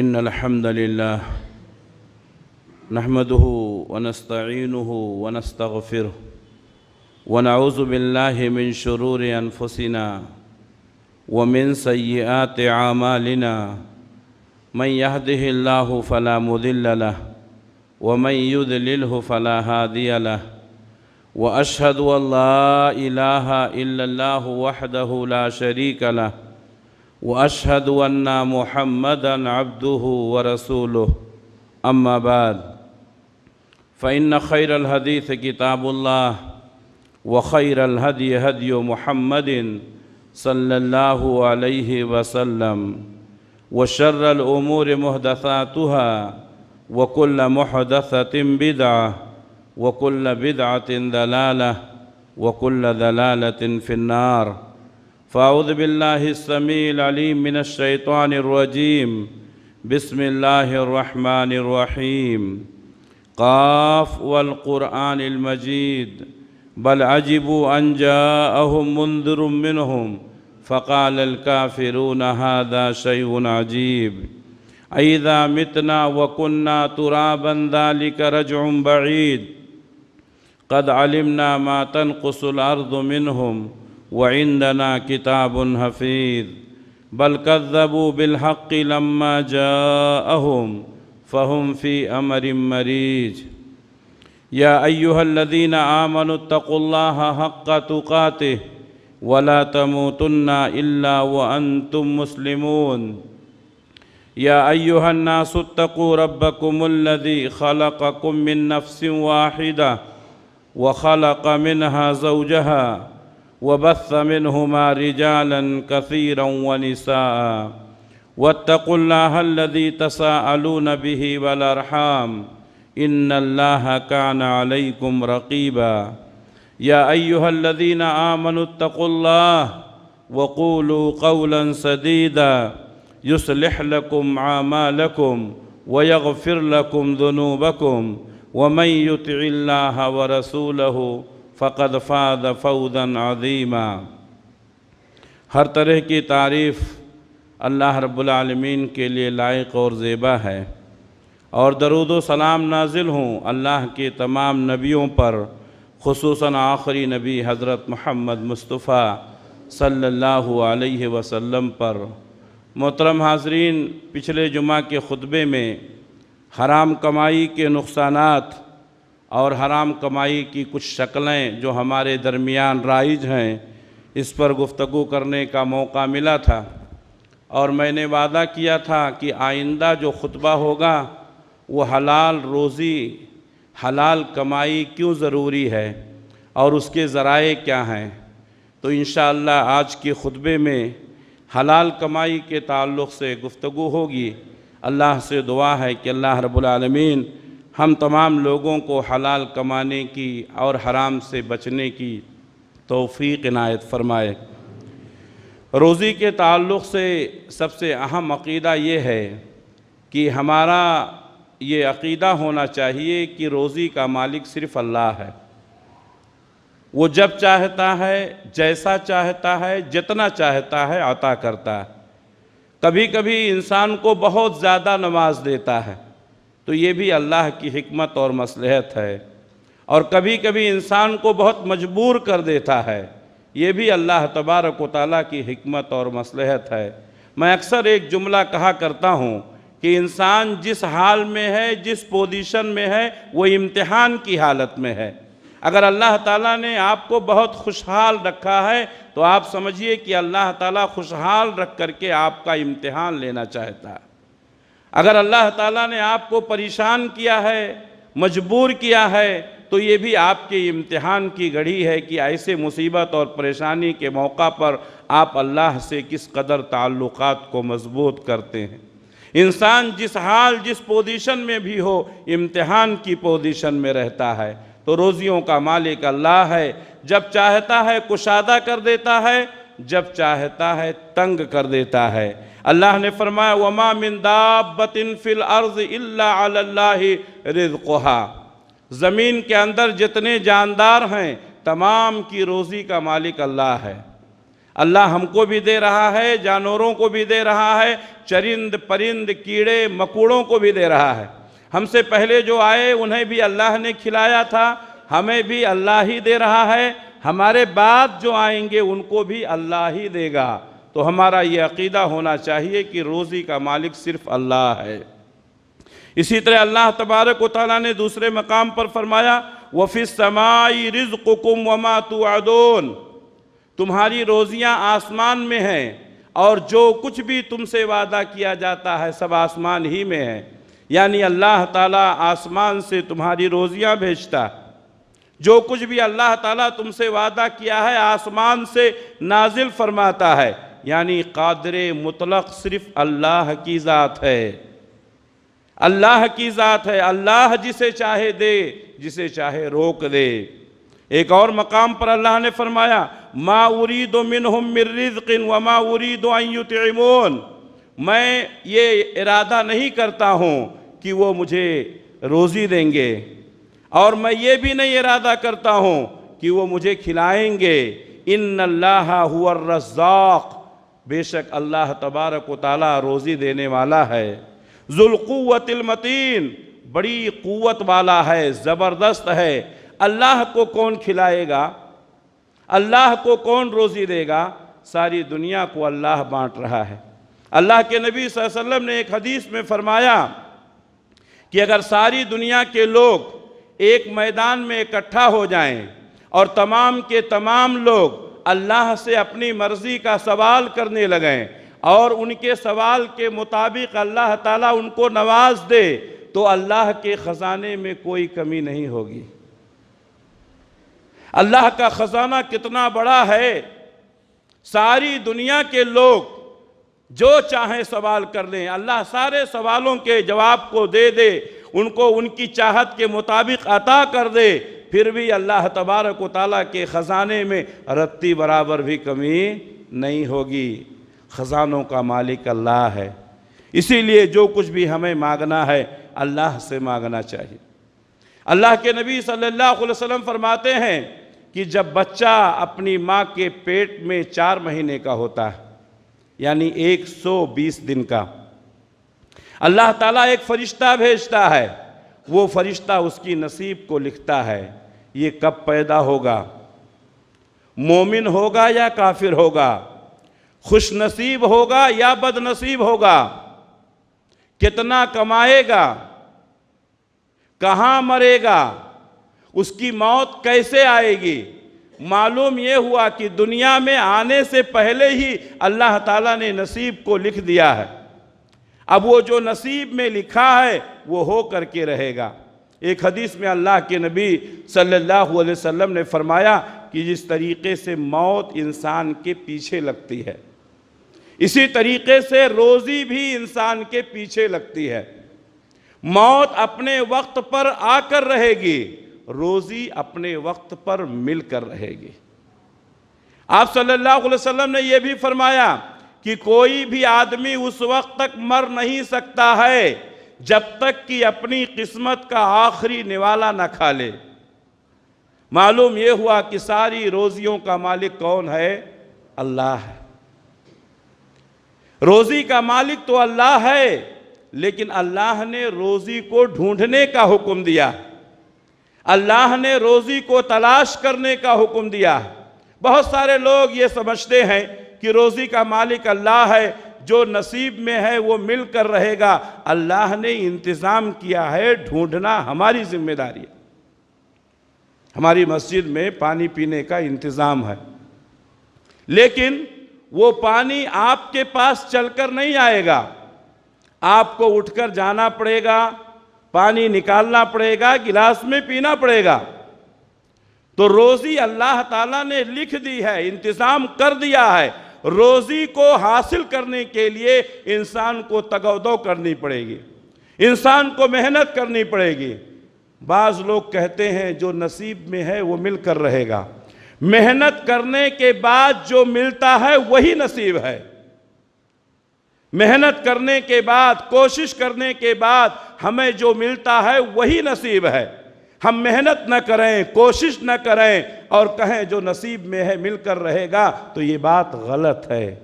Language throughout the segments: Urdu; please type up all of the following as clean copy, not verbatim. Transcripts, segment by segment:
إن الحمد لله نحمده ونستعينه ونستغفره ونعوذ بالله من شرور أنفسنا ومن سيئات أعمالنا من يهده الله فلا مضل له ومن يضلله فلا هادي له وأشهد أن لا إله إلا الله وحده لا شريك له وأشهد أن محمدًا عبده ورسوله أما بعد فإن خير الحديث كتاب الله وخير الهدي هدي محمد صلى الله عليه وسلم وشر الأمور محدثاتها وكل محدثة بدعة وكل بدعة ضلالة وكل ضلالة في النار فأعوذ بالله السميع العليم من الشيطان الرجيم بسم الله الرحمن الرحيم قاف والقرآن المجيد بل عجبوا أن جاءهم منذر منهم فقال الكافرون هذا شيء عجيب أإذا متنا وكنا ترابا ذلك رجع بعيد قد علمنا ما تنقص الأرض منهم وعندنا كتاب حفيظ بل كذبوا بالحق لما جاءهم فهم في أمر مريج يا أيها الذين آمنوا اتقوا الله حق تقاته ولا تموتن إلا وأنتم مسلمون يا أيها الناس اتقوا ربكم الذي خلقكم من نفس واحدة وخلق منها زوجها وبث منهما رجالا كثيرا ونساء واتقوا الله الذي تساءلون به والأرحام إن الله كان عليكم رقيبا يا أيها الذين آمنوا اتقوا الله وقولوا قولا سديدا يصلح لكم أعمالكم ويغفر لكم ذنوبكم ومن يطع الله ورسوله فقد فاز فوزا عظیما۔ ہر طرح کی تعریف اللہ رب العالمین کے لیے لائق اور زیبا ہے، اور درود و سلام نازل ہوں اللہ کے تمام نبیوں پر، خصوصاً آخری نبی حضرت محمد مصطفیٰ صلی اللہ علیہ وسلم پر۔ محترم حاضرین، پچھلے جمعہ کے خطبے میں حرام کمائی کے نقصانات اور حرام کمائی کی کچھ شکلیں جو ہمارے درمیان رائج ہیں، اس پر گفتگو کرنے کا موقع ملا تھا، اور میں نے وعدہ کیا تھا کہ آئندہ جو خطبہ ہوگا وہ حلال روزی، حلال کمائی کیوں ضروری ہے اور اس کے ذرائع کیا ہیں۔ تو انشاءاللہ آج کے خطبے میں حلال کمائی کے تعلق سے گفتگو ہوگی۔ اللہ سے دعا ہے کہ اللہ رب العالمین ہم تمام لوگوں کو حلال کمانے کی اور حرام سے بچنے کی توفیق عنایت فرمائے۔ روزی کے تعلق سے سب سے اہم عقیدہ یہ ہے کہ ہمارا یہ عقیدہ ہونا چاہیے کہ روزی کا مالک صرف اللہ ہے۔ وہ جب چاہتا ہے، جیسا چاہتا ہے، جتنا چاہتا ہے عطا کرتا ہے۔ کبھی کبھی انسان کو بہت زیادہ نواز دیتا ہے تو یہ بھی اللہ کی حکمت اور مصلحت ہے، اور کبھی کبھی انسان کو بہت مجبور کر دیتا ہے، یہ بھی اللہ تبارک و تعالیٰ کی حکمت اور مصلحت ہے۔ میں اکثر ایک جملہ کہا کرتا ہوں کہ انسان جس حال میں ہے، جس پوزیشن میں ہے، وہ امتحان کی حالت میں ہے۔ اگر اللہ تعالیٰ نے آپ کو بہت خوشحال رکھا ہے تو آپ سمجھیے کہ اللہ تعالیٰ خوشحال رکھ کر کے آپ کا امتحان لینا چاہتا ہے۔ اگر اللہ تعالیٰ نے آپ کو پریشان کیا ہے، مجبور کیا ہے، تو یہ بھی آپ کے امتحان کی گھڑی ہے کہ ایسے مصیبت اور پریشانی کے موقع پر آپ اللہ سے کس قدر تعلقات کو مضبوط کرتے ہیں۔ انسان جس حال، جس پوزیشن میں بھی ہو، امتحان کی پوزیشن میں رہتا ہے۔ تو روزیوں کا مالک اللہ ہے، جب چاہتا ہے کشادہ کر دیتا ہے، جب چاہتا ہے تنگ کر دیتا ہے۔ اللہ نے فرمایا وَمَا مِن دَابَّةٍ فِي الْأَرْضِ إِلَّا عَلَى اللَّهِ رِزْقُهَا۔ زمین کے اندر جتنے جاندار ہیں تمام کی روزی کا مالک اللہ ہے۔ اللہ ہم کو بھی دے رہا ہے، جانوروں کو بھی دے رہا ہے، چرند پرند کیڑے مکوڑوں کو بھی دے رہا ہے۔ ہم سے پہلے جو آئے انہیں بھی اللہ نے کھلایا تھا، ہمیں بھی اللہ ہی دے رہا ہے، ہمارے بعد جو آئیں گے ان کو بھی اللہ ہی دے گا۔ تو ہمارا یہ عقیدہ ہونا چاہیے کہ روزی کا مالک صرف اللہ ہے۔ اسی طرح اللہ تبارک و تعالیٰ نے دوسرے مقام پر فرمایا وَفِي السَّمَاءِ رِزْقُكُمْ وَمَا تُوعَدُونَ، تمہاری روزیاں آسمان میں ہیں اور جو کچھ بھی تم سے وعدہ کیا جاتا ہے سب آسمان ہی میں ہے۔ یعنی اللہ تعالیٰ آسمان سے تمہاری روزیاں بھیجتا ہے، جو کچھ بھی اللہ تعالیٰ تم سے وعدہ کیا ہے آسمان سے نازل فرماتا ہے۔ یعنی قادر مطلق صرف اللہ کی ذات ہے، اللہ کی ذات ہے، اللہ جسے چاہے دے، جسے چاہے روک دے۔ ایک اور مقام پر اللہ نے فرمایا ما اريد منهم من رزق وما اريد ان يطعمون، میں یہ ارادہ نہیں کرتا ہوں کہ وہ مجھے روزی دیں گے، اور میں یہ بھی نہیں ارادہ کرتا ہوں کہ وہ مجھے کھلائیں گے۔ ان اللہ هو الرزاق، بے شک اللہ تبارک و تعالیٰ روزی دینے والا ہے۔ ذو القوت المتین، بڑی قوت والا ہے، زبردست ہے۔ اللہ کو کون کھلائے گا؟ اللہ کو کون روزی دے گا؟ ساری دنیا کو اللہ بانٹ رہا ہے۔ اللہ کے نبی صلی اللہ علیہ وسلم نے ایک حدیث میں فرمایا کہ اگر ساری دنیا کے لوگ ایک میدان میں اکٹھا ہو جائیں اور تمام کے تمام لوگ اللہ سے اپنی مرضی کا سوال کرنے لگیں اور ان کے سوال کے مطابق اللہ تعالیٰ ان کو نواز دے تو اللہ کے خزانے میں کوئی کمی نہیں ہوگی۔ اللہ کا خزانہ کتنا بڑا ہے، ساری دنیا کے لوگ جو چاہیں سوال کر لیں، اللہ سارے سوالوں کے جواب کو دے دے، ان کو ان کی چاہت کے مطابق عطا کر دے، پھر بھی اللہ تبارک و تعالیٰ کے خزانے میں رتی برابر بھی کمی نہیں ہوگی۔ خزانوں کا مالک اللہ ہے، اسی لیے جو کچھ بھی ہمیں مانگنا ہے اللہ سے مانگنا چاہیے۔ اللہ کے نبی صلی اللہ علیہ وسلم فرماتے ہیں کہ جب بچہ اپنی ماں کے پیٹ میں 4 مہینے کا ہوتا ہے، یعنی 120 دن کا، اللہ تعالیٰ ایک فرشتہ بھیجتا ہے، وہ فرشتہ اس کی نصیب کو لکھتا ہے، یہ کب پیدا ہوگا، مومن ہوگا یا کافر ہوگا، خوش نصیب ہوگا یا بد نصیب ہوگا، کتنا کمائے گا، کہاں مرے گا، اس کی موت کیسے آئے گی۔ معلوم یہ ہوا کہ دنیا میں آنے سے پہلے ہی اللہ تعالیٰ نے نصیب کو لکھ دیا ہے، اب وہ جو نصیب میں لکھا ہے وہ ہو کر کے رہے گا۔ ایک حدیث میں اللہ کے نبی صلی اللہ علیہ وسلم نے فرمایا کہ جس طریقے سے موت انسان کے پیچھے لگتی ہے، اسی طریقے سے روزی بھی انسان کے پیچھے لگتی ہے۔ موت اپنے وقت پر آ کر رہے گی، روزی اپنے وقت پر مل کر رہے گی۔ آپ صلی اللہ علیہ وسلم نے یہ بھی فرمایا کہ کوئی بھی آدمی اس وقت تک مر نہیں سکتا ہے جب تک کہ اپنی قسمت کا آخری نوالا نہ کھا لے۔ معلوم یہ ہوا کہ ساری روزیوں کا مالک کون ہے؟ اللہ ہے۔ روزی کا مالک تو اللہ ہے، لیکن اللہ نے روزی کو ڈھونڈنے کا حکم دیا، اللہ نے روزی کو تلاش کرنے کا حکم دیا۔ بہت سارے لوگ یہ سمجھتے ہیں کہ روزی کا مالک اللہ ہے، جو نصیب میں ہے وہ مل کر رہے گا۔ اللہ نے انتظام کیا ہے، ڈھونڈنا ہماری ذمہ داری ہے۔ ہماری مسجد میں پانی پینے کا انتظام ہے، لیکن وہ پانی آپ کے پاس چل کر نہیں آئے گا، آپ کو اٹھ کر جانا پڑے گا، پانی نکالنا پڑے گا، گلاس میں پینا پڑے گا۔ تو روزی اللہ تعالیٰ نے لکھ دی ہے، انتظام کر دیا ہے۔ روزی کو حاصل کرنے کے لیے انسان کو تگودو کرنی پڑے گی، انسان کو محنت کرنی پڑے گی۔ بعض لوگ کہتے ہیں جو نصیب میں ہے وہ مل کر رہے گا، محنت کرنے کے بعد جو ملتا ہے وہی نصیب ہے۔ محنت کرنے کے بعد، کوشش کرنے کے بعد ہمیں جو ملتا ہے وہی نصیب ہے۔ ہم محنت نہ کریں، کوشش نہ کریں اور کہیں جو نصیب میں ہے مل کر رہے گا، تو یہ بات غلط ہے۔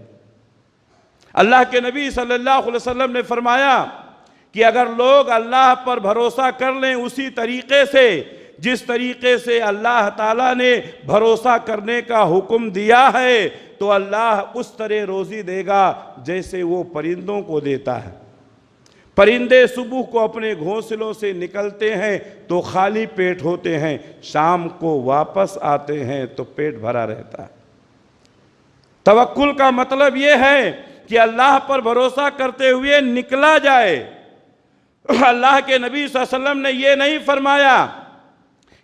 اللہ کے نبی صلی اللہ علیہ وسلم نے فرمایا کہ اگر لوگ اللہ پر بھروسہ کر لیں اسی طریقے سے جس طریقے سے اللہ تعالیٰ نے بھروسہ کرنے کا حکم دیا ہے، تو اللہ اس طرح روزی دے گا جیسے وہ پرندوں کو دیتا ہے۔ پرندے صبح کو اپنے گھونسلوں سے نکلتے ہیں تو خالی پیٹ ہوتے ہیں، شام کو واپس آتے ہیں تو پیٹ بھرا رہتا ہے۔ توکل کا مطلب یہ ہے کہ اللہ پر بھروسہ کرتے ہوئے نکلا جائے۔ اللہ کے نبی صلی اللہ علیہ وسلم نے یہ نہیں فرمایا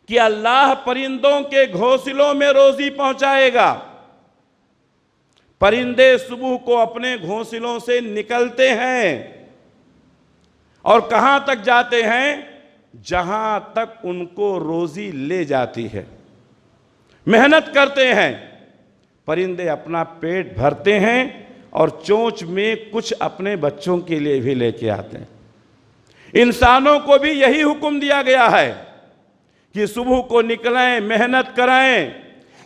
کہ اللہ پرندوں کے گھونسلوں میں روزی پہنچائے گا۔ پرندے صبح کو اپنے گھونسلوں سے نکلتے ہیں اور کہاں تک جاتے ہیں؟ جہاں تک ان کو روزی لے جاتی ہے۔ محنت کرتے ہیں، پرندے اپنا پیٹ بھرتے ہیں اور چونچ میں کچھ اپنے بچوں کے لیے بھی لے کے آتے ہیں۔ انسانوں کو بھی یہی حکم دیا گیا ہے کہ صبح کو نکلیں، محنت کریں،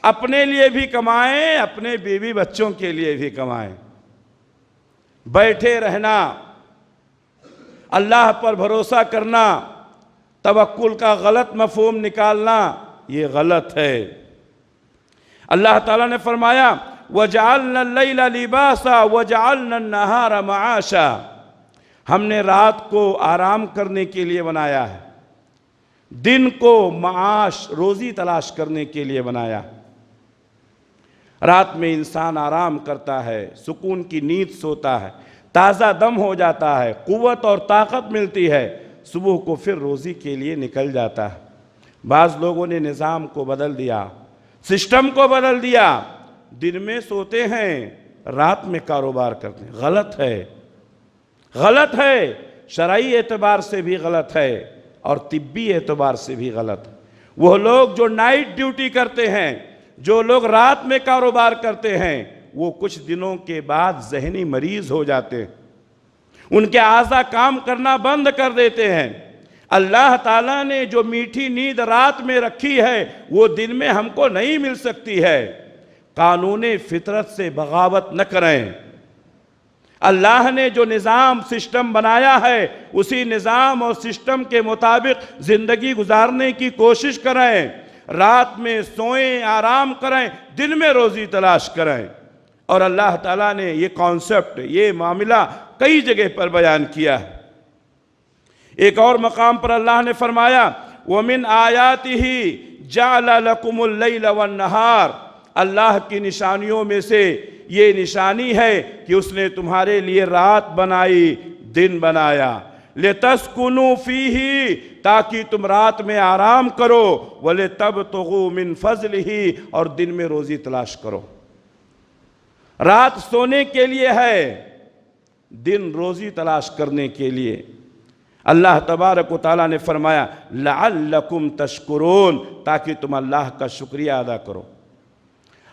اپنے لیے بھی کمائیں، اپنے بیوی بچوں کے لیے بھی کمائیں۔ بیٹھے رہنا، اللہ پر بھروسہ کرنا، توکل کا غلط مفہوم نکالنا، یہ غلط ہے۔ اللہ تعالیٰ نے فرمایا وَجَعَلْنَا اللَّيْلَ لِبَاسًا وَجَعَلْنَا النَّهَارَ مَعَاشًا، ہم نے رات کو آرام کرنے کے لیے بنایا ہے، دن کو معاش روزی تلاش کرنے کے لیے بنایا۔ رات میں انسان آرام کرتا ہے، سکون کی نیند سوتا ہے، تازہ دم ہو جاتا ہے، قوت اور طاقت ملتی ہے، صبح کو پھر روزی کے لیے نکل جاتا ہے۔ بعض لوگوں نے نظام کو بدل دیا، سسٹم کو بدل دیا، دن میں سوتے ہیں، رات میں کاروبار کرتے ہیں۔ غلط ہے، غلط ہے، شرعی اعتبار سے بھی غلط ہے اور طبی اعتبار سے بھی غلط ہے۔ وہ لوگ جو نائٹ ڈیوٹی کرتے ہیں، جو لوگ رات میں کاروبار کرتے ہیں، وہ کچھ دنوں کے بعد ذہنی مریض ہو جاتے ہیں، ان کے اعضاء کام کرنا بند کر دیتے ہیں۔ اللہ تعالیٰ نے جو میٹھی نیند رات میں رکھی ہے وہ دن میں ہم کو نہیں مل سکتی ہے۔ قانون فطرت سے بغاوت نہ کریں۔ اللہ نے جو نظام سسٹم بنایا ہے اسی نظام اور سسٹم کے مطابق زندگی گزارنے کی کوشش کریں۔ رات میں سوئیں، آرام کریں، دن میں روزی تلاش کریں۔ اور اللہ تعالیٰ نے یہ کانسیپٹ، یہ معاملہ کئی جگہ پر بیان کیا ہے۔ ایک اور مقام پر اللہ نے فرمایا وَمِنْ آيَاتِهِ جَعْلَ لَكُمُ اللَّيْلَ وَالنَّهَارَ، اللہ کی نشانیوں میں سے یہ نشانی ہے کہ اس نے تمہارے لیے رات بنائی، دن بنایا، لِتَسْكُنُوا فِيهِ، تاکہ تم رات میں آرام کرو، وَلِتَبْتُغُوا مِنْ فَضْلِهِ، اور دن میں روزی تلاش کرو۔ رات سونے کے لیے ہے، دن روزی تلاش کرنے کے لیے۔ اللہ تبارک و تعالیٰ نے فرمایا لَعَلَّكُمْ تَشْكُرُونَ، تاکہ تم اللہ کا شکریہ ادا کرو۔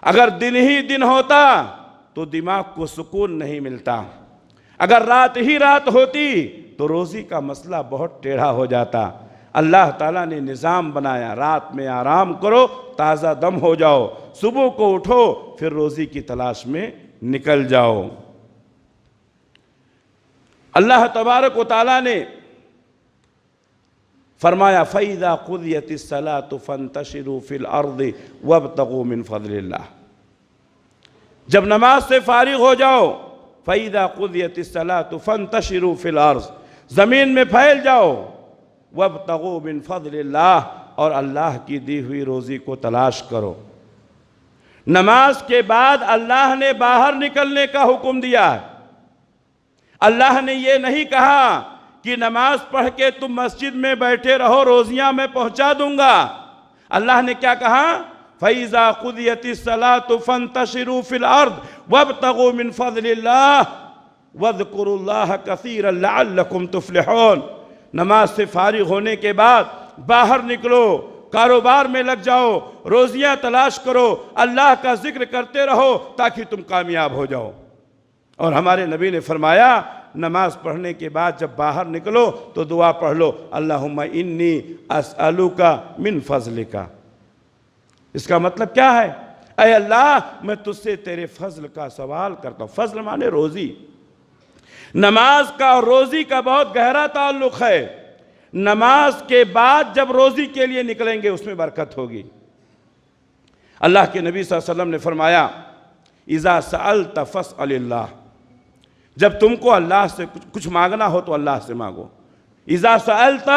اگر دن ہی دن ہوتا تو دماغ کو سکون نہیں ملتا، اگر رات ہی رات ہوتی تو روزی کا مسئلہ بہت ٹیڑھا ہو جاتا۔ اللہ تعالیٰ نے نظام بنایا، رات میں آرام کرو، تازہ دم ہو جاؤ، صبح کو اٹھو، پھر روزی کی تلاش میں نکل جاؤ۔ اللہ تبارک و تعالیٰ نے فرمایا فَإِذَا قُضِيَتِ الصَّلَاةُ فَانْتَشِرُوا فِي الْأَرْضِ وَابْتَغُوا مِنْ فَضْلِ اللَّهِ، جب نماز سے فارغ ہو جاؤ، فَإِذَا قُضِيَتِ الصَّلَاةُ فَانْتَشِرُوا فِي الْأَرْضِ، زمین میں پھیل جاؤ، وَابْتَغُوا مِنْ فَضْلِ اللَّهِ، اور اللہ کی دی ہوئی روزی کو تلاش کرو۔ نماز کے بعد اللہ نے باہر نکلنے کا حکم دیا ہے۔ اللہ نے یہ نہیں کہا کہ نماز پڑھ کے تم مسجد میں بیٹھے رہو، روزیاں میں پہنچا دوں گا۔ اللہ نے کیا کہا؟ فَإِذَا قُضِيَتِ الصَّلَاةُ فَانْتَشِرُوا فِي الْأَرْضِ وَابْتَغُوا مِنْ فَضْلِ اللَّهِ وَاذْكُرُوا اللَّهَ كَثِيرًا لَعَلَّكُمْ تُفْلِحُونَ، نماز سے فارغ ہونے کے بعد باہر نکلو، کاروبار میں لگ جاؤ، روزیاں تلاش کرو، اللہ کا ذکر کرتے رہو تاکہ تم کامیاب ہو جاؤ۔ اور ہمارے نبی نے فرمایا نماز پڑھنے کے بعد جب باہر نکلو تو دعا پڑھ لو، اللہم انی اسألک من فضلک۔ اس کا مطلب کیا ہے؟ اے اللہ میں تجھ سے تیرے فضل کا سوال کرتا ہوں۔ فضل مانے روزی۔ نماز کا اور روزی کا بہت گہرا تعلق ہے۔ نماز کے بعد جب روزی کے لیے نکلیں گے اس میں برکت ہوگی۔ اللہ کے نبی صلی اللہ علیہ وسلم نے فرمایا اذا سألت فاسأل اللہ، جب تم کو اللہ سے کچھ مانگنا ہو تو اللہ سے مانگو۔ اذا سألت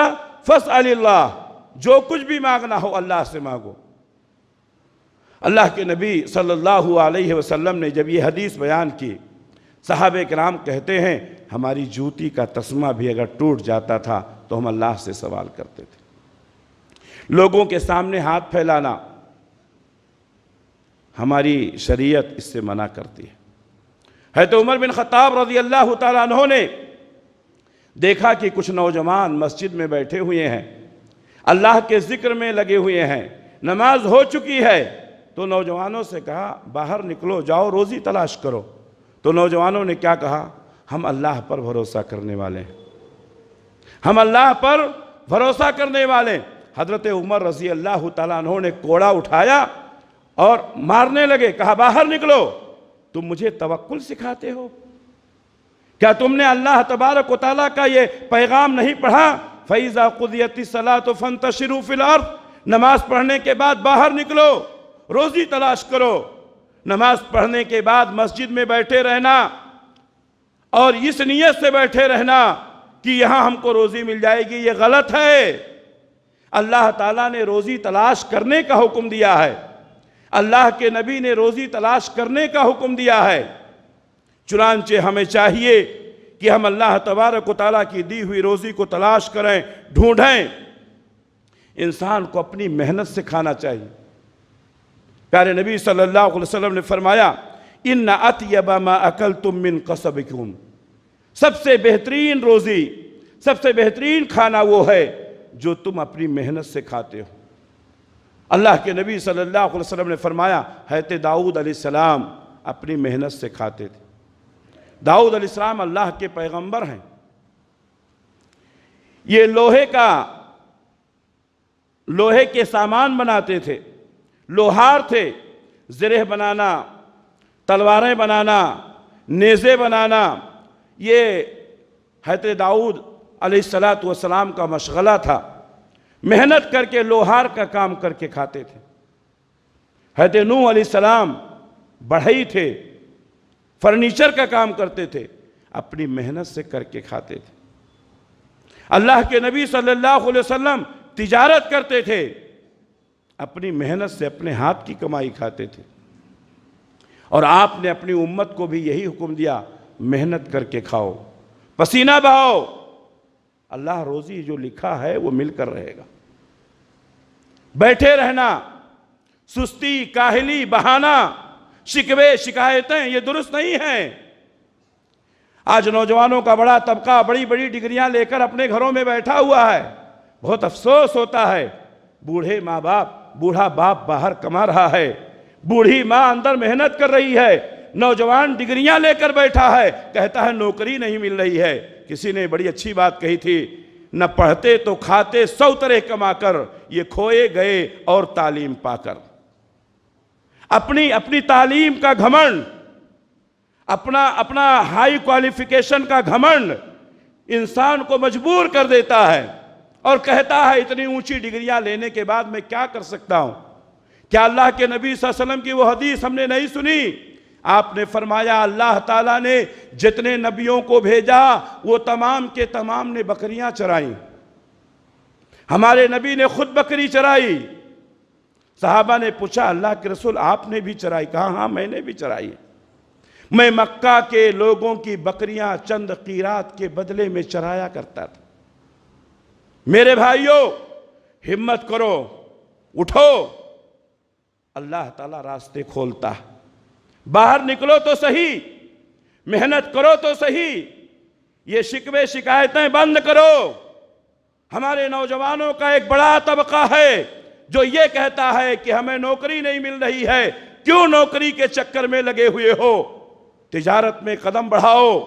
فاسأل اللہ، جو کچھ بھی مانگنا ہو اللہ سے مانگو۔ اللہ کے نبی صلی اللہ علیہ وسلم نے جب یہ حدیث بیان کی، صحابہ کرام کہتے ہیں ہماری جوتی کا تسمہ بھی اگر ٹوٹ جاتا تھا تو ہم اللہ سے سوال کرتے تھے۔ لوگوں کے سامنے ہاتھ پھیلانا ہماری شریعت اس سے منع کرتی ہے۔ حضرت عمر بن خطاب رضی اللہ تعالیٰ عنہ نے دیکھا کہ کچھ نوجوان مسجد میں بیٹھے ہوئے ہیں، اللہ کے ذکر میں لگے ہوئے ہیں، نماز ہو چکی ہے، تو نوجوانوں سے کہا باہر نکلو، جاؤ روزی تلاش کرو۔ تو نوجوانوں نے کیا کہا؟ ہم اللہ پر بھروسہ کرنے والے ہیں، ہم اللہ پر بھروسہ کرنے والے ہیں۔ حضرت عمر رضی اللہ تعالیٰ عنہ نے کوڑا اٹھایا اور مارنے لگے، کہا باہر نکلو، تم مجھے توکل سکھاتے ہو؟ کیا تم نے اللہ تبارک و تعالیٰ کا یہ پیغام نہیں پڑھا؟ فَإِذَا قُضِيَتِ الصَّلَاةُ فَانْتَشِرُوا فِي الْأَرْضِ، نماز پڑھنے کے بعد باہر نکلو، روزی تلاش کرو۔ نماز پڑھنے کے بعد مسجد میں بیٹھے رہنا اور اس نیت سے بیٹھے رہنا کہ یہاں ہم کو روزی مل جائے گی، یہ غلط ہے۔ اللہ تعالیٰ نے روزی تلاش کرنے کا حکم دیا ہے، اللہ کے نبی نے روزی تلاش کرنے کا حکم دیا ہے۔ چنانچہ ہمیں چاہیے کہ ہم اللہ تبارک و تعالیٰ کی دی ہوئی روزی کو تلاش کریں، ڈھونڈیں۔ انسان کو اپنی محنت سے کھانا چاہیے۔ پیارے نبی صلی اللہ علیہ وسلم نے فرمایا ان اطیب ما اکلتم من قصبکم، سب سے بہترین روزی، سب سے بہترین کھانا وہ ہے جو تم اپنی محنت سے کھاتے ہو۔ اللہ کے نبی صلی اللہ علیہ وسلم نے فرمایا حضرت داؤد علیہ السلام اپنی محنت سے کھاتے تھے۔ داؤد علیہ السلام اللہ کے پیغمبر ہیں۔ یہ لوہے کے سامان بناتے تھے، لوہار تھے، زرہ بنانا، تلواریں بنانا، نیزے بنانا، یہ حضرت داؤد علیہ السلام کا مشغلہ تھا۔ محنت کر کے لوہار کا کام کر کے کھاتے تھے۔ حضرت نوح علیہ السلام بڑھئی تھے، فرنیچر کا کام کرتے تھے، اپنی محنت سے کر کے کھاتے تھے۔ اللہ کے نبی صلی اللہ علیہ وسلم تجارت کرتے تھے، اپنی محنت سے اپنے ہاتھ کی کمائی کھاتے تھے۔ اور آپ نے اپنی امت کو بھی یہی حکم دیا، محنت کر کے کھاؤ، پسینہ بہاؤ، اللہ روزی جو لکھا ہے وہ مل کر رہے گا۔ بیٹھے رہنا، سستی، کاہلی، بہانہ، شکوے، شکایتیں، یہ درست نہیں ہیں۔ آج نوجوانوں کا بڑا طبقہ بڑی بڑی ڈگریاں لے کر اپنے گھروں میں بیٹھا ہوا ہے، بہت افسوس ہوتا ہے۔ بوڑھا باپ باہر کما رہا ہے، بوڑھی ماں اندر محنت کر رہی ہے، نوجوان ڈگریاں لے کر بیٹھا ہے، کہتا ہے نوکری نہیں مل رہی ہے۔ کسی نے بڑی اچھی بات کہی تھی، نہ پڑھتے تو کھاتے 100 طرح کما کر، یہ کھوئے گئے اور تعلیم پا کر۔ اپنی تعلیم کا گھمنڈ، اپنا ہائی کوالیفیکیشن کا گھمنڈ انسان کو مجبور کر دیتا ہے اور کہتا ہے اتنی اونچی ڈگریاں لینے کے بعد میں کیا کر سکتا ہوں؟ کیا اللہ کے نبی صلی اللہ علیہ وسلم کی وہ حدیث ہم نے نہیں سنی؟ آپ نے فرمایا اللہ تعالیٰ نے جتنے نبیوں کو بھیجا وہ تمام کے تمام نے بکریاں چرائیں۔ ہمارے نبی نے خود بکری چرائی۔ صحابہ نے پوچھا اللہ کے رسول آپ نے بھی چرائی؟ کہا ہاں میں نے بھی چرائی۔ میں مکہ کے لوگوں کی بکریاں چند قیرات کے بدلے میں چرایا کرتا تھا۔ میرے بھائیوں ہمت کرو، اٹھو، اللہ تعالیٰ راستے کھولتا ہے۔ باہر نکلو تو صحیح، محنت کرو تو صحیح، یہ شکوے شکایتیں بند کرو۔ ہمارے نوجوانوں کا ایک بڑا طبقہ ہے جو یہ کہتا ہے کہ ہمیں نوکری نہیں مل رہی ہے، کیوں نوکری کے چکر میں لگے ہوئے ہو؟ تجارت میں قدم بڑھاؤ،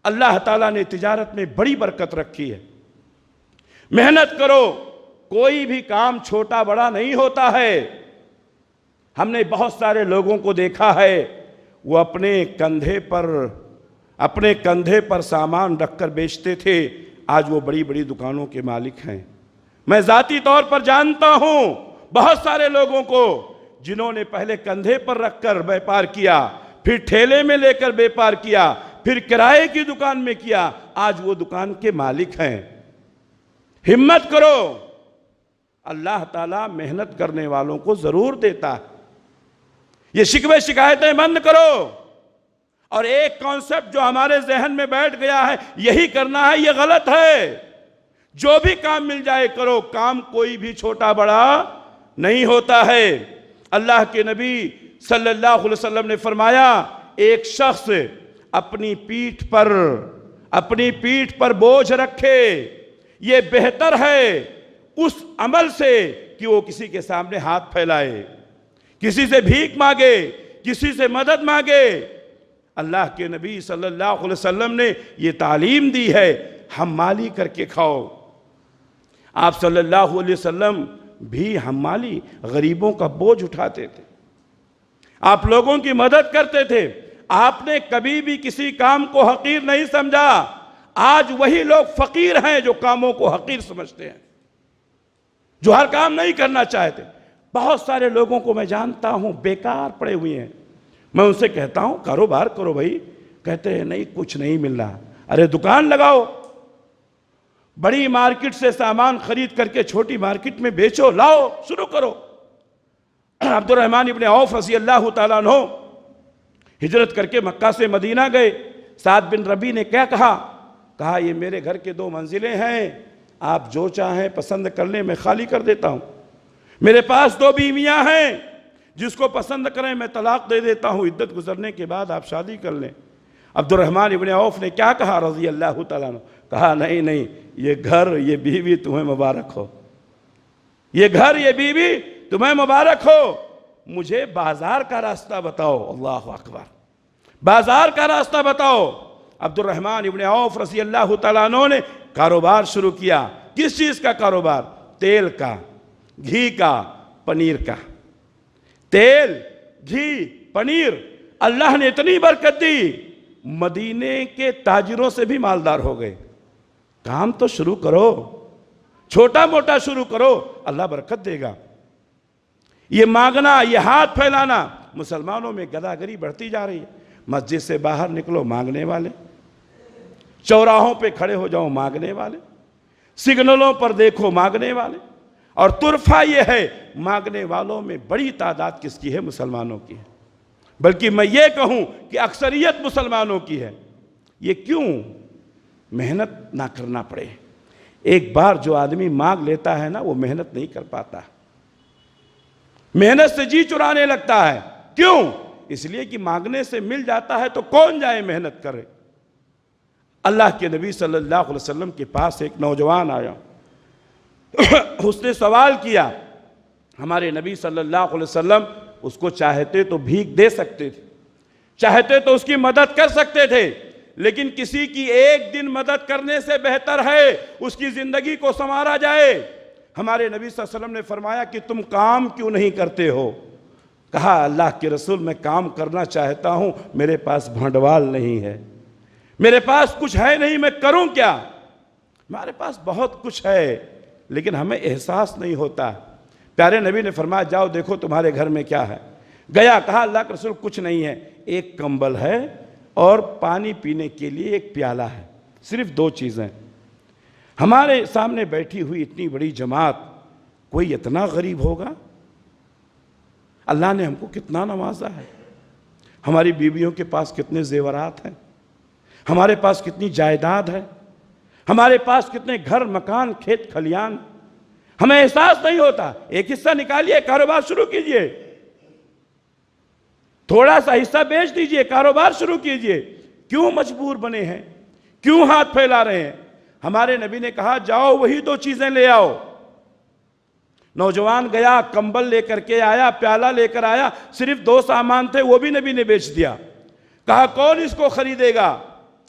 اللہ تعالیٰ نے تجارت میں بڑی برکت رکھی ہے۔ محنت کرو، کوئی بھی کام چھوٹا بڑا نہیں ہوتا ہے۔ ہم نے بہت سارے لوگوں کو دیکھا ہے، وہ اپنے کندھے پر سامان رکھ کر بیچتے تھے، آج وہ بڑی بڑی دکانوں کے مالک ہیں۔ میں ذاتی طور پر جانتا ہوں بہت سارے لوگوں کو جنہوں نے پہلے کندھے پر رکھ کر بیپار کیا، پھر ٹھیلے میں لے کر بیپار کیا، پھر کرائے کی دکان میں کیا، آج وہ دکان کے مالک ہیں۔ ہمت کرو، اللہ تعالیٰ محنت کرنے والوں کو ضرور دیتا ہے۔ یہ شکوے شکایتیں بند کرو، اور ایک کانسیپٹ جو ہمارے ذہن میں بیٹھ گیا ہے یہی کرنا ہے، یہ غلط ہے۔ جو بھی کام مل جائے کرو، کام کوئی بھی چھوٹا بڑا نہیں ہوتا ہے۔ اللہ کے نبی صلی اللہ علیہ وسلم نے فرمایا، ایک شخص اپنی پیٹھ پر بوجھ رکھے، یہ بہتر ہے اس عمل سے کہ وہ کسی کے سامنے ہاتھ پھیلائے، کسی سے بھیک مانگے، کسی سے مدد مانگے۔ اللہ کے نبی صلی اللہ علیہ وسلم نے یہ تعلیم دی ہے، حمالی کر کے کھاؤ۔ آپ صلی اللہ علیہ وسلم بھی حمالی، غریبوں کا بوجھ اٹھاتے تھے، آپ لوگوں کی مدد کرتے تھے، آپ نے کبھی بھی کسی کام کو حقیر نہیں سمجھا۔ آج وہی لوگ فقیر ہیں جو کاموں کو حقیر سمجھتے ہیں، جو ہر کام نہیں کرنا چاہتے۔ بہت سارے لوگوں کو میں جانتا ہوں بیکار پڑے ہوئے ہیں، میں ان سے کہتا ہوں کاروبار کرو بھائی، کہتے ہیں نہیں کچھ نہیں مل رہا۔ ارے دکان لگاؤ، بڑی مارکیٹ سے سامان خرید کر کے چھوٹی مارکیٹ میں بیچو، لاؤ، شروع کرو۔ عبد الرحمن ابن عوف رضی اللہ تعالیٰ عنہ ہجرت کر کے مکہ سے مدینہ گئے۔ سعد بن ربیع نے کیا کہا یہ میرے گھر کے 2 منزلیں ہیں، آپ جو چاہیں پسند کر لیں، میں خالی کر دیتا ہوں۔ میرے پاس 2 بیویاں ہیں، جس کو پسند کریں میں طلاق دے دیتا ہوں، عدت گزرنے کے بعد آپ شادی کر لیں۔ عبد الرحمن ابن عوف نے کیا کہا رضی اللہ تعالیٰ عنہ؟ کہا نہیں، یہ گھر یہ بیوی تمہیں مبارک ہو، یہ گھر یہ بیوی تمہیں مبارک ہو، مجھے بازار کا راستہ بتاؤ۔ اللہ اکبر، بازار کا راستہ بتاؤ۔ عبد الرحمن ابن عوف رضی اللہ تعالیٰ عنہ نے کاروبار شروع کیا۔ کس چیز کا کاروبار؟ تیل کا، گھی کا، پنیر کا۔ تیل، گھی، پنیر، اللہ نے اتنی برکت دی، مدینے کے تاجروں سے بھی مالدار ہو گئے۔ کام تو شروع کرو، چھوٹا موٹا شروع کرو، اللہ برکت دے گا۔ یہ مانگنا، یہ ہاتھ پھیلانا، مسلمانوں میں گداگری بڑھتی جا رہی ہے۔ مسجد سے باہر نکلو مانگنے والے، چوراہوں پہ کھڑے ہو جاؤ مانگنے والے، سگنلوں پر دیکھو مانگنے والے۔ اور طرفہ یہ ہے، مانگنے والوں میں بڑی تعداد کس کی ہے؟ مسلمانوں کی ہے، بلکہ میں یہ کہوں کہ اکثریت مسلمانوں کی ہے۔ یہ کیوں؟ محنت نہ کرنا پڑے۔ ایک بار جو آدمی مانگ لیتا ہے نا، وہ محنت نہیں کر پاتا، محنت سے جی چرانے لگتا ہے۔ کیوں؟ اس لیے کہ مانگنے سے مل جاتا ہے تو کون جائے محنت کرے۔ اللہ کے نبی صلی اللہ علیہ وسلم کے پاس ایک نوجوان آیا، اس نے سوال کیا۔ ہمارے نبی صلی اللہ علیہ وسلم اس کو چاہتے تو بھیک دے سکتے تھے، چاہتے تو اس کی مدد کر سکتے تھے، لیکن کسی کی ایک دن مدد کرنے سے بہتر ہے اس کی زندگی کو سنوارا جائے۔ ہمارے نبی صلی اللہ علیہ وسلم نے فرمایا کہ تم کام کیوں نہیں کرتے ہو؟ کہا اللہ کے رسول میں کام کرنا چاہتا ہوں، میرے پاس بھنڈوال نہیں ہے، میرے پاس کچھ ہے نہیں، میں کروں کیا؟ ہمارے پاس بہت کچھ ہے لیکن ہمیں احساس نہیں ہوتا۔ پیارے نبی نے فرمایا جاؤ دیکھو تمہارے گھر میں کیا ہے۔ گیا، کہا اللہ کے رسول کچھ نہیں ہے، ایک کمبل ہے اور پانی پینے کے لیے ایک پیالہ ہے، صرف 2 چیزیں۔ ہمارے سامنے بیٹھی ہوئی اتنی بڑی جماعت، کوئی اتنا غریب ہوگا؟ اللہ نے ہم کو کتنا نوازا ہے، ہماری بیویوں کے پاس کتنے زیورات ہیں، ہمارے پاس کتنی جائیداد ہے، ہمارے پاس کتنے گھر مکان کھیت کھلیان، ہمیں احساس نہیں ہوتا۔ ایک حصہ نکالیے، کاروبار شروع کیجئے، تھوڑا سا حصہ بیچ دیجئے، کاروبار شروع کیجئے۔ کیوں مجبور بنے ہیں؟ کیوں ہاتھ پھیلا رہے ہیں؟ ہمارے نبی نے کہا جاؤ وہی 2 چیزیں لے آؤ۔ نوجوان گیا، کمبل لے کر کے آیا، پیالہ لے کر آیا، صرف 2 سامان تھے، وہ بھی نبی نے بیچ دیا۔ کہا کون اس کو خریدے گا؟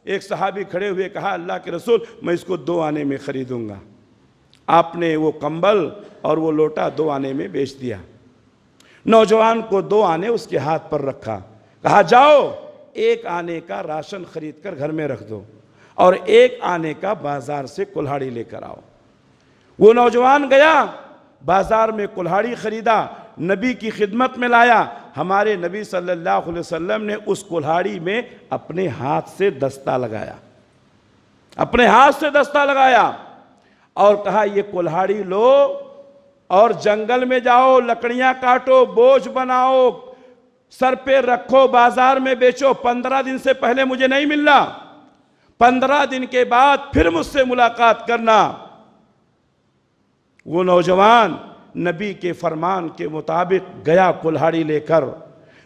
ایک صحابی کھڑے ہوئے کہا اللہ کے رسول میں اس کو 2 آنے میں خریدوں گا. آپ نے وہ کمبل اور وہ لوٹا 2 آنے میں بیچ دیا. نوجوان کو 2 آنے اس کے ہاتھ پر رکھا, کہا جاؤ 1 آنے کا راشن خرید کر گھر میں رکھ دو اور 1 آنے کا بازار سے کلہاڑی لے کر آؤ. وہ نوجوان گیا, بازار میں کلہاڑی خریدا, نبی کی خدمت میں لایا. ہمارے نبی صلی اللہ علیہ وسلم نے اس کلہاڑی میں اپنے ہاتھ سے دستہ لگایا, اپنے ہاتھ سے دستہ لگایا اور کہا یہ کلہاڑی لو اور جنگل میں جاؤ, لکڑیاں کاٹو, بوجھ بناؤ, سر پہ رکھو, بازار میں بیچو. 15 دن سے پہلے مجھے نہیں ملنا, 15 دن کے بعد پھر مجھ سے ملاقات کرنا. وہ نوجوان نبی کے فرمان کے مطابق گیا, کلہاڑی لے کر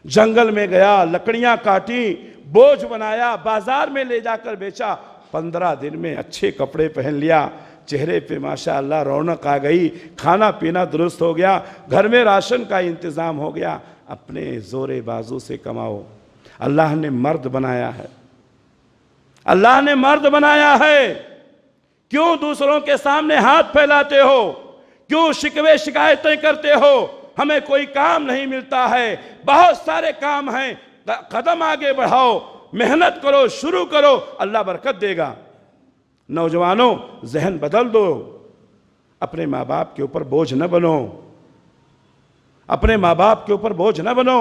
جنگل میں گیا, لکڑیاں کاٹی, بوجھ بنایا, بازار میں لے جا کر بیچا. 15 دن میں اچھے کپڑے پہن لیا, چہرے پہ ماشاءاللہ رونق آ گئی, کھانا پینا درست ہو گیا, گھر میں راشن کا انتظام ہو گیا. اپنے زور بازو سے کماؤ. اللہ نے مرد بنایا ہے, اللہ نے مرد بنایا ہے. کیوں دوسروں کے سامنے ہاتھ پھیلاتے ہو؟ کیوں شکوے شکایتیں کرتے ہو؟ ہمیں کوئی کام نہیں ملتا ہے, بہت سارے کام ہیں. قدم آگے بڑھاؤ, محنت کرو, شروع کرو, اللہ برکت دے گا. نوجوانوں ذہن بدل دو, اپنے ماں باپ کے اوپر بوجھ نہ بنو, اپنے ماں باپ کے اوپر بوجھ نہ بنو.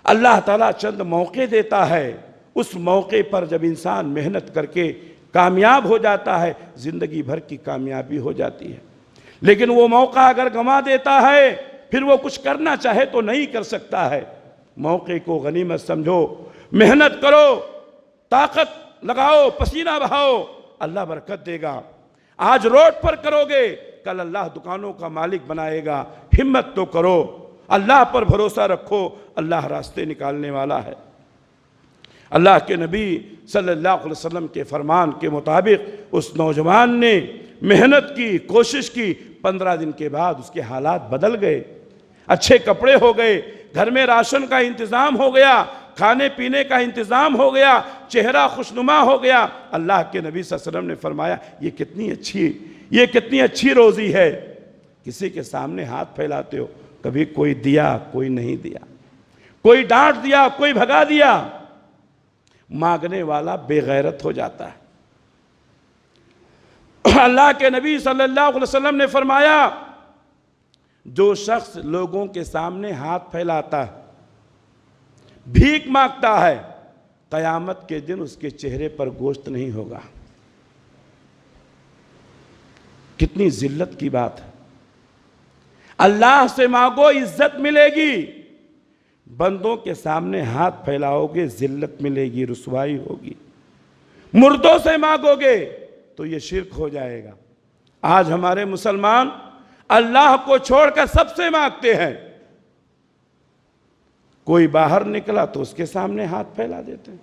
اللہ تعالیٰ چند موقع دیتا ہے, اس موقع پر جب انسان محنت کر کے کامیاب ہو جاتا ہے زندگی بھر کی کامیابی ہو جاتی ہے. لیکن وہ موقع اگر گنوا دیتا ہے پھر وہ کچھ کرنا چاہے تو نہیں کر سکتا ہے. موقع کو غنیمت سمجھو, محنت کرو, طاقت لگاؤ, پسینہ بہاؤ, اللہ برکت دے گا. آج روڈ پر کرو گے, کل اللہ دکانوں کا مالک بنائے گا. ہمت تو کرو, اللہ پر بھروسہ رکھو, اللہ راستے نکالنے والا ہے. اللہ کے نبی صلی اللہ علیہ وسلم کے فرمان کے مطابق اس نوجوان نے محنت کی, کوشش کی. 15 دن کے بعد اس کے حالات بدل گئے, اچھے کپڑے ہو گئے, گھر میں راشن کا انتظام ہو گیا, کھانے پینے کا انتظام ہو گیا, چہرہ خوشنما ہو گیا. اللہ کے نبی صلی اللہ علیہ وسلم نے فرمایا یہ کتنی اچھی روزی ہے. کسی کے سامنے ہاتھ پھیلاتے ہو, کبھی کوئی دیا کوئی نہیں دیا, کوئی ڈانٹ دیا کوئی بھگا دیا. مانگنے والا بے غیرت ہو جاتا ہے. اللہ کے نبی صلی اللہ علیہ وسلم نے فرمایا جو شخص لوگوں کے سامنے ہاتھ پھیلاتا ہے, بھیک مانگتا ہے, قیامت کے دن اس کے چہرے پر گوشت نہیں ہوگا. کتنی ذلت کی بات ہے. اللہ سے مانگو عزت ملے گی, بندوں کے سامنے ہاتھ پھیلاؤ گے ذلت ملے گی, رسوائی ہوگی. مردوں سے مانگو گے تو یہ شرک ہو جائے گا. آج ہمارے مسلمان اللہ کو چھوڑ کر سب سے مانگتے ہیں. کوئی باہر نکلا تو اس کے سامنے ہاتھ پھیلا دیتے ہیں.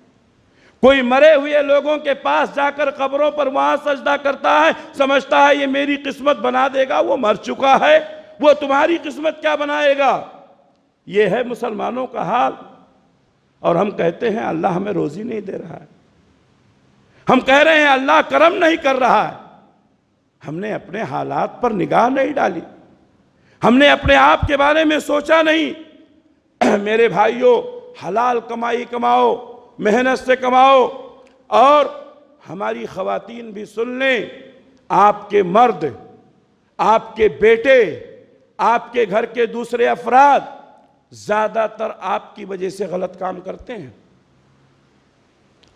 کوئی مرے ہوئے لوگوں کے پاس جا کر قبروں پر وہاں سجدہ کرتا ہے, سمجھتا ہے یہ میری قسمت بنا دے گا. وہ مر چکا ہے, وہ تمہاری قسمت کیا بنائے گا. یہ ہے مسلمانوں کا حال. اور ہم کہتے ہیں اللہ ہمیں روزی نہیں دے رہا ہے, ہم کہہ رہے ہیں اللہ کرم نہیں کر رہا ہے. ہم نے اپنے حالات پر نگاہ نہیں ڈالی, ہم نے اپنے آپ کے بارے میں سوچا نہیں. میرے بھائیوں حلال کمائی کماؤ, محنت سے کماؤ. اور ہماری خواتین بھی سن لیں, آپ کے مرد, آپ کے بیٹے, آپ کے گھر کے دوسرے افراد زیادہ تر آپ کی وجہ سے غلط کام کرتے ہیں.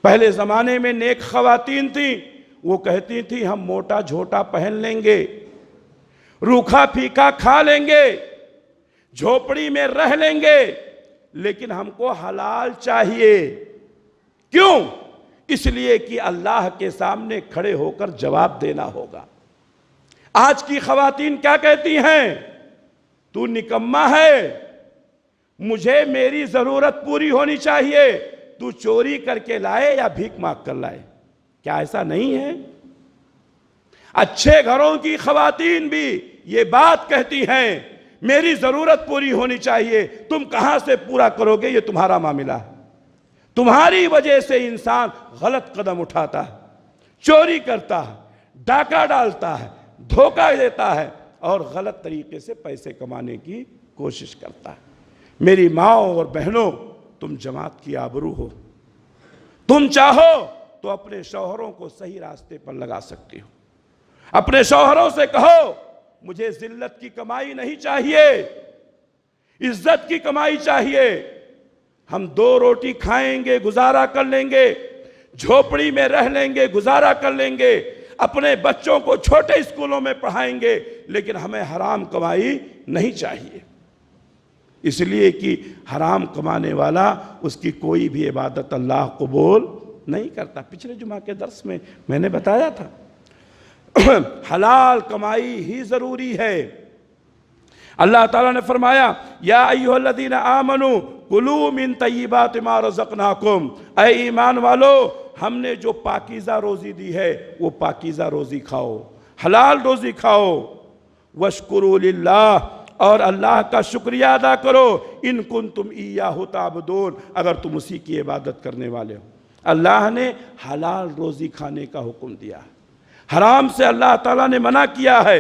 پہلے زمانے میں نیک خواتین تھیں, وہ کہتی تھیں ہم موٹا جھوٹا پہن لیں گے, روکھا پھیکا کھا لیں گے, جھوپڑی میں رہ لیں گے, لیکن ہم کو حلال چاہیے. کیوں؟ اس لیے کہ اللہ کے سامنے کھڑے ہو کر جواب دینا ہوگا. آج کی خواتین کیا کہتی ہیں؟ تو نکما ہے, مجھے میری ضرورت پوری ہونی چاہیے, تو چوری کر کے لائے یا بھیک مانگ کر لائے. کیا ایسا نہیں ہے؟ اچھے گھروں کی خواتین بھی یہ بات کہتی ہیں میری ضرورت پوری ہونی چاہیے, تم کہاں سے پورا کرو گے یہ تمہارا معاملہ ہے, تمہاری وجہ سے انسان غلط قدم اٹھاتا ہے، چوری کرتا ہے، ڈاکہ ڈالتا ہے، دھوکہ دیتا ہے اور غلط طریقے سے پیسے کمانے کی کوشش کرتا ہے۔ میری ماؤں اور بہنوں، تم جماعت کی آبرو ہو، تم چاہو تو اپنے شوہروں کو صحیح راستے پر لگا سکتی ہو۔ اپنے شوہروں سے کہو مجھے ذلت کی کمائی نہیں چاہیے، عزت کی کمائی چاہیے۔ ہم 2 روٹی کھائیں گے، گزارا کر لیں گے، جھوپڑی میں رہ لیں گے، گزارا کر لیں گے، اپنے بچوں کو چھوٹے اسکولوں میں پڑھائیں گے، لیکن ہمیں حرام کمائی نہیں چاہیے۔ اس لیے کہ حرام کمانے والا، اس کی کوئی بھی عبادت اللہ قبول نہیں کرتا۔ پچھلے جمعہ کے درس میں میں نے بتایا تھا، حلال کمائی ہی ضروری ہے۔ اللہ تعالیٰ نے فرمایا یا ایھا الذین آمنوا کلوا من طیبات ما رزقناکم، اے ایمان والو ہم نے جو پاکیزہ روزی دی ہے وہ پاکیزہ روزی کھاؤ، حلال روزی کھاؤ۔ واشکروا للہ، اور اللہ کا شکریہ ادا کرو، ان کنتم ایاہ تعبدون، اگر تم اسی کی عبادت کرنے والے ہو۔ اللہ نے حلال روزی کھانے کا حکم دیا ہے، حرام سے اللہ تعالیٰ نے منع کیا ہے۔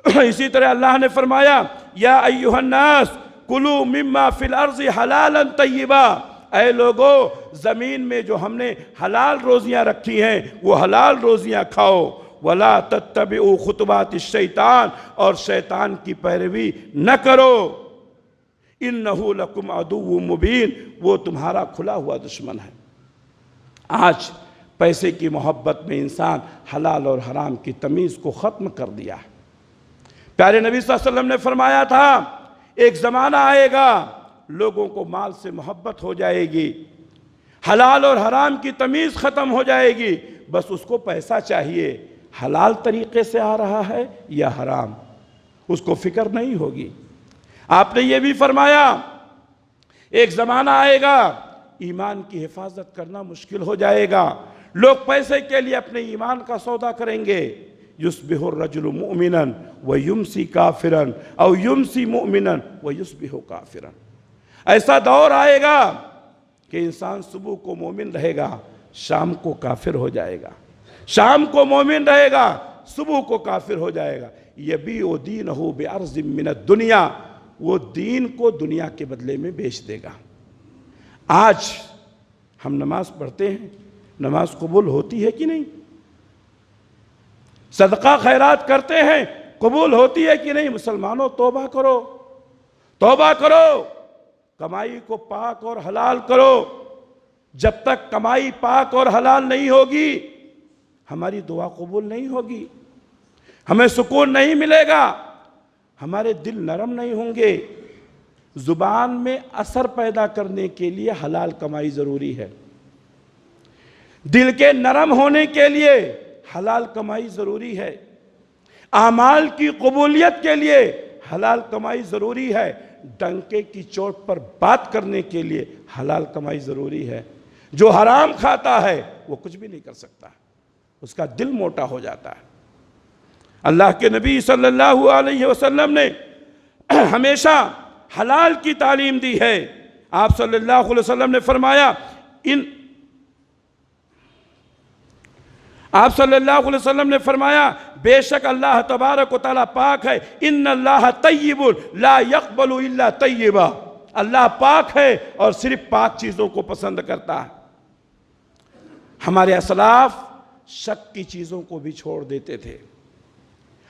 اسی طرح اللہ نے فرمایا یا ایھا الناس کلوا مما فی الارض حلالا طیبا، اے لوگو زمین میں جو ہم نے حلال روزیاں رکھی ہیں وہ حلال روزیاں کھاؤ۔ ولا تتبعوا خطوات الشیطان، اور شیطان کی پیروی نہ کرو، انہ لکم عدو مبین، وہ تمہارا کھلا ہوا دشمن ہے۔ آج پیسے کی محبت میں انسان حلال اور حرام کی تمیز کو ختم کر دیا ہے۔ پیارے نبی صلی اللہ علیہ وسلم نے فرمایا تھا ایک زمانہ آئے گا لوگوں کو مال سے محبت ہو جائے گی، حلال اور حرام کی تمیز ختم ہو جائے گی، بس اس کو پیسہ چاہیے، حلال طریقے سے آ رہا ہے یا حرام، اس کو فکر نہیں ہوگی۔ آپ نے یہ بھی فرمایا ایک زمانہ آئے گا ایمان کی حفاظت کرنا مشکل ہو جائے گا، لوگ پیسے کے لیے اپنے ایمان کا سودا کریں گے۔ یصبح الرجل مؤمنا ویمسی کافرا او یمسی مؤمنا ویصبح کافرا، ایسا دور آئے گا کہ انسان صبح کو مومن رہے گا، شام کو کافر ہو جائے گا، شام کو مومن رہے گا، صبح کو کافر ہو جائے گا۔ یبیع دینہ بعرض من الدنیا، وہ دین کو دنیا کے بدلے میں بیچ دے گا۔ آج ہم نماز پڑھتے ہیں، نماز قبول ہوتی ہے کہ نہیں؟ صدقہ خیرات کرتے ہیں، قبول ہوتی ہے کہ نہیں؟ مسلمانوں توبہ کرو، توبہ کرو، کمائی کو پاک اور حلال کرو۔ جب تک کمائی پاک اور حلال نہیں ہوگی ہماری دعا قبول نہیں ہوگی، ہمیں سکون نہیں ملے گا، ہمارے دل نرم نہیں ہوں گے۔ زبان میں اثر پیدا کرنے کے لیے حلال کمائی ضروری ہے، دل کے نرم ہونے کے لیے حلال کمائی ضروری ہے، اعمال کی قبولیت کے لیے حلال کمائی ضروری ہے، ڈنکے کی چوٹ پر بات کرنے کے لیے حلال کمائی ضروری ہے۔ جو حرام کھاتا ہے وہ کچھ بھی نہیں کر سکتا، اس کا دل موٹا ہو جاتا ہے۔ اللہ کے نبی صلی اللہ علیہ وسلم نے ہمیشہ حلال کی تعلیم دی ہے۔ آپ صلی اللہ علیہ وسلم نے فرمایا آپ صلی اللہ علیہ وسلم نے فرمایا بے شک اللہ تبارک و تعالیٰ پاک ہے، ان اللہ طیب لا یقبل الا طیبا، اللہ پاک ہے اور صرف پاک چیزوں کو پسند کرتا ہے۔ ہمارے اسلاف شک کی چیزوں کو بھی چھوڑ دیتے تھے،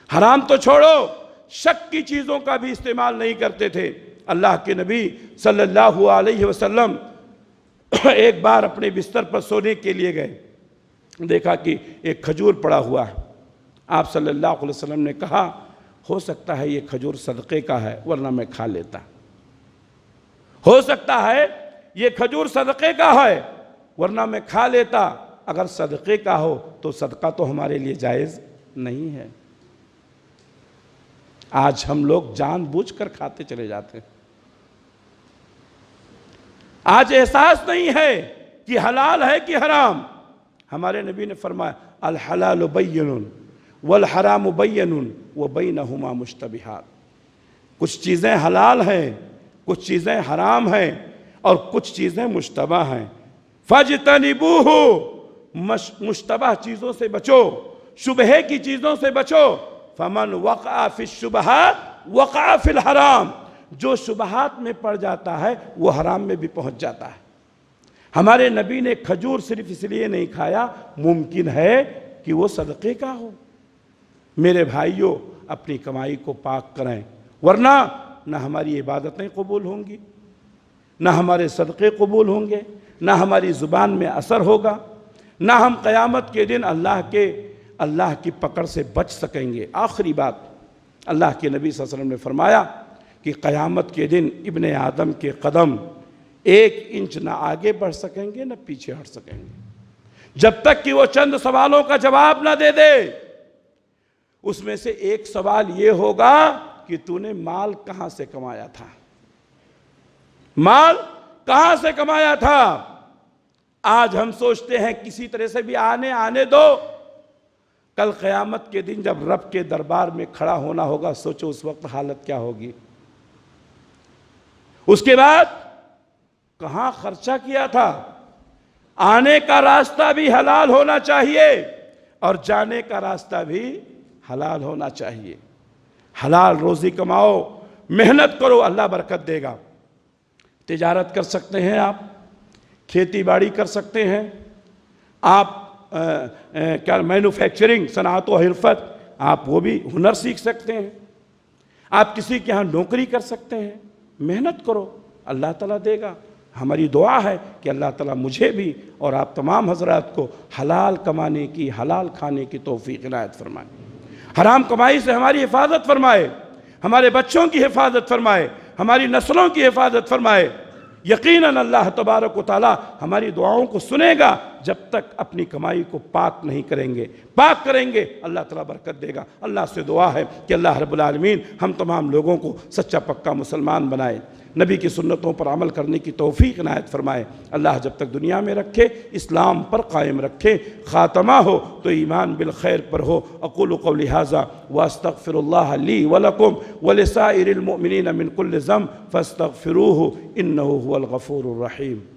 حرام تو چھوڑو شک کی چیزوں کا بھی استعمال نہیں کرتے تھے۔ اللہ کے نبی صلی اللہ علیہ وسلم ایک بار اپنے بستر پر سونے کے لیے گئے، دیکھا کہ ایک کھجور پڑا ہوا ہے۔ آپ صلی اللہ علیہ وسلم نے کہا ہو سکتا ہے یہ کھجور صدقے کا ہے ورنہ میں کھا لیتا، ہو سکتا ہے یہ کھجور صدقے کا ہے ورنہ میں کھا لیتا، اگر صدقے کا ہو تو صدقہ تو ہمارے لیے جائز نہیں ہے۔ آج ہم لوگ جان بوجھ کر کھاتے چلے جاتے ہیں، آج احساس نہیں ہے کہ حلال ہے کہ حرام۔ ہمارے نبی نے فرمایا الحلال بین والحرام بین وبینہما مشتبہات، کچھ چیزیں حلال ہیں، کچھ چیزیں حرام ہیں اور کچھ چیزیں مشتبہ ہیں، فاجتنبوہ، مشتبہ چیزوں سے بچو، شبہ کی چیزوں سے بچو۔ فمن وقع فی الشبہات وقع فی الحرام، جو شبہات میں پڑ جاتا ہے وہ حرام میں بھی پہنچ جاتا ہے۔ ہمارے نبی نے کھجور صرف اس لیے نہیں کھایا، ممکن ہے کہ وہ صدقے کا ہو۔ میرے بھائیوں، اپنی کمائی کو پاک کریں، ورنہ نہ ہماری عبادتیں قبول ہوں گی، نہ ہمارے صدقے قبول ہوں گے، نہ ہماری زبان میں اثر ہوگا، نہ ہم قیامت کے دن اللہ کی پکڑ سے بچ سکیں گے۔ آخری بات، اللہ کے نبی صلی اللہ علیہ وسلم نے فرمایا کہ قیامت کے دن ابن آدم کے قدم 1 انچ نہ آگے بڑھ سکیں گے نہ پیچھے ہٹ سکیں گے، جب تک کہ وہ چند سوالوں کا جواب نہ دے دے۔ اس میں سے ایک سوال یہ ہوگا کہ تو نے مال کہاں سے کمایا تھا؟ مال کہاں سے کمایا تھا؟ آج ہم سوچتے ہیں کسی طرح سے بھی آنے دو، کل قیامت کے دن جب رب کے دربار میں کھڑا ہونا ہوگا، سوچو اس وقت حالت کیا ہوگی۔ اس کے بعد کہاں خرچہ کیا تھا؟ آنے کا راستہ بھی حلال ہونا چاہیے اور جانے کا راستہ بھی حلال ہونا چاہیے۔ حلال روزی کماؤ، محنت کرو، اللہ برکت دے گا۔ تجارت کر سکتے ہیں آپ، کھیتی باڑی کر سکتے ہیں آپ، کیا مینوفیکچرنگ، صنعت و حرفت، آپ وہ بھی ہنر سیکھ سکتے ہیں، آپ کسی کے ہاں نوکری کر سکتے ہیں۔ محنت کرو، اللہ تعالیٰ دے گا۔ ہماری دعا ہے کہ اللہ تعالیٰ مجھے بھی اور آپ تمام حضرات کو حلال کمانے کی، حلال کھانے کی توفیق عنایت فرمائے، حرام کمائی سے ہماری حفاظت فرمائے، ہمارے بچوں کی حفاظت فرمائے، ہماری نسلوں کی حفاظت فرمائے۔ یقیناً اللہ تبارک و تعالیٰ ہماری دعاؤں کو سنے گا جب تک اپنی کمائی کو پاک نہیں کریں گے۔ پاک کریں گے، اللہ تعالیٰ برکت دے گا۔ اللہ سے دعا ہے کہ اللہ رب العالمین ہم تمام لوگوں کو سچا پکا مسلمان بنائے، نبی کی سنتوں پر عمل کرنے کی توفیق عنایت فرمائے۔ اللہ جب تک دنیا میں رکھے اسلام پر قائم رکھے، خاتمہ ہو تو ایمان بالخیر پر ہو۔ اقول قولی ھذا واستغفر اللہ لی ولکم ولسائر المؤمنین من کل ذنب فاستغفروہ انہ هو الغفور الرحیم۔